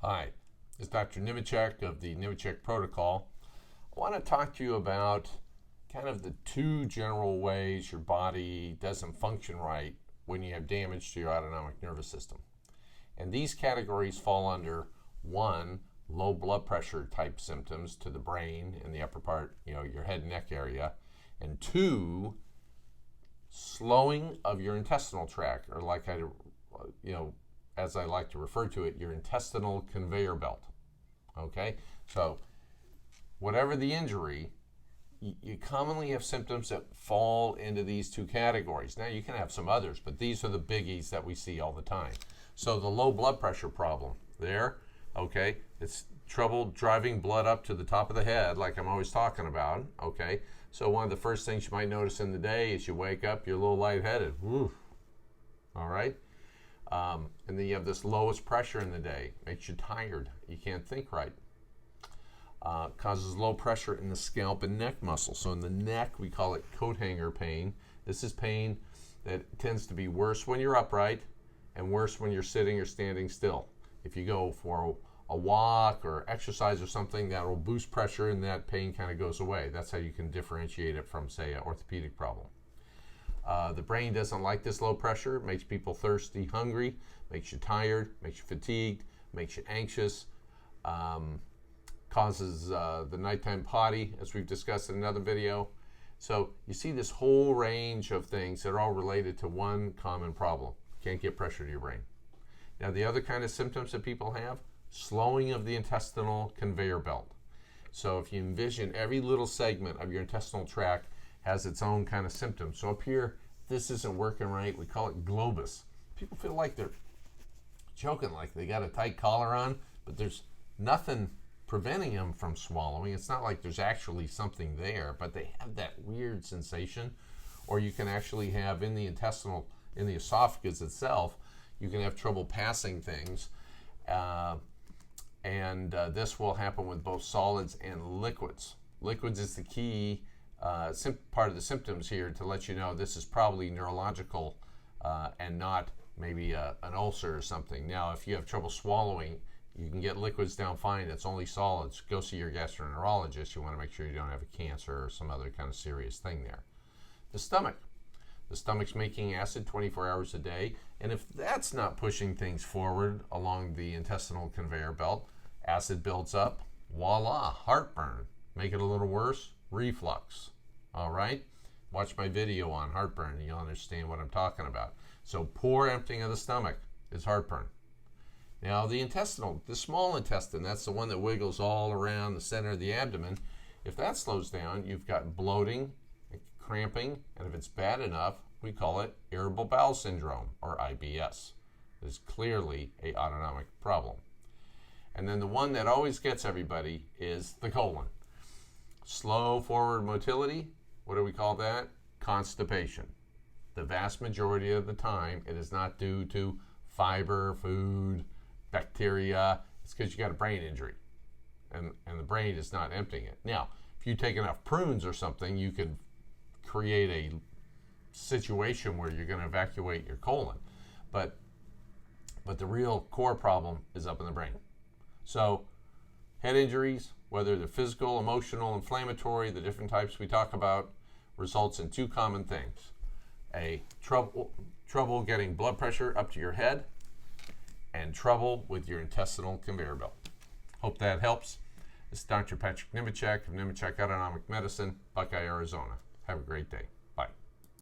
Hi, this is Dr. Nemechek of the Nemechek Protocol. I want to talk to you about kind of the two general ways your body doesn't function right when you have damage to your autonomic nervous system. And these categories fall under one, low blood pressure type symptoms to the brain and the upper part, your head and neck area, and two, slowing of your intestinal tract, or as I like to refer to it, your intestinal conveyor belt. Okay, so whatever the injury, you commonly have symptoms that fall into these two categories. Now you can have some others, but these are the biggies that we see all the time. So the low blood pressure problem there, okay, it's trouble driving blood up to the top of the head, like I'm always talking about, okay. So one of the first things you might notice in the day is you wake up, you're a little lightheaded. Woo. All right. And then you have this lowest pressure in the day, makes you tired. You can't think right. Causes low pressure in the scalp and neck muscle. So in the neck, we call it Coathanger pain. This is pain that tends to be worse when you're upright and worse when you're sitting or standing still. If you go for a walk or exercise or something, that will boost pressure and that pain kind of goes away. That's how you can differentiate it from, say, an orthopedic problem. The brain doesn't like this low pressure. It makes people thirsty, hungry, makes you tired, makes you fatigued, makes you anxious, causes the nighttime potty, as we've discussed in another video. So you see this whole range of things that are all related to one common problem. Can't get pressure to your brain. Now the other kind of symptoms that people have, slowing of the intestinal conveyor belt. So if you envision every little segment of your intestinal tract has its own kind of symptoms. So up here, this isn't working right. We call it Globus. People feel like they're choking, like they got a tight collar on, but there's nothing preventing them from swallowing. It's not like there's actually something there, but they have that weird sensation. Or you can actually have in the esophagus itself, you can have trouble passing things. This will happen with both solids and liquids. Liquids is the key part of the symptoms here to let you know this is probably neurological and not maybe an ulcer or something. Now, if you have trouble swallowing, you can get liquids down fine. It's only solids. Go see your gastroenterologist. You want to make sure you don't have a cancer or some other kind of serious thing there. The stomach. The stomach's making acid 24 hours a day, and if that's not pushing things forward along the intestinal conveyor belt, acid builds up, voila, heartburn. Make it a little worse, reflux. All right? Watch my video on heartburn and you'll understand what I'm talking about. So poor emptying of the stomach is heartburn. Now the small intestine, that's the one that wiggles all around the center of the abdomen. If that slows down, you've got bloating, cramping, and if it's bad enough, we call it irritable bowel syndrome, or IBS. It's clearly an autonomic problem. And then the one that always gets everybody is the colon. Slow forward motility, what do we call that? Constipation. The vast majority of the time, it is not due to fiber, food, bacteria. It's because you got a brain injury, and the brain is not emptying it. Now, if you take enough prunes or something, you can create a situation where you're going to evacuate your colon. But the real core problem is up in the brain. So head injuries, whether they're physical, emotional, inflammatory, the different types we talk about, results in two common things. Trouble getting blood pressure up to your head and trouble with your intestinal conveyor belt. Hope that helps. This is Dr. Patrick Nemechek of Nemechek Autonomic Medicine, Buckeye, Arizona. Have a great day.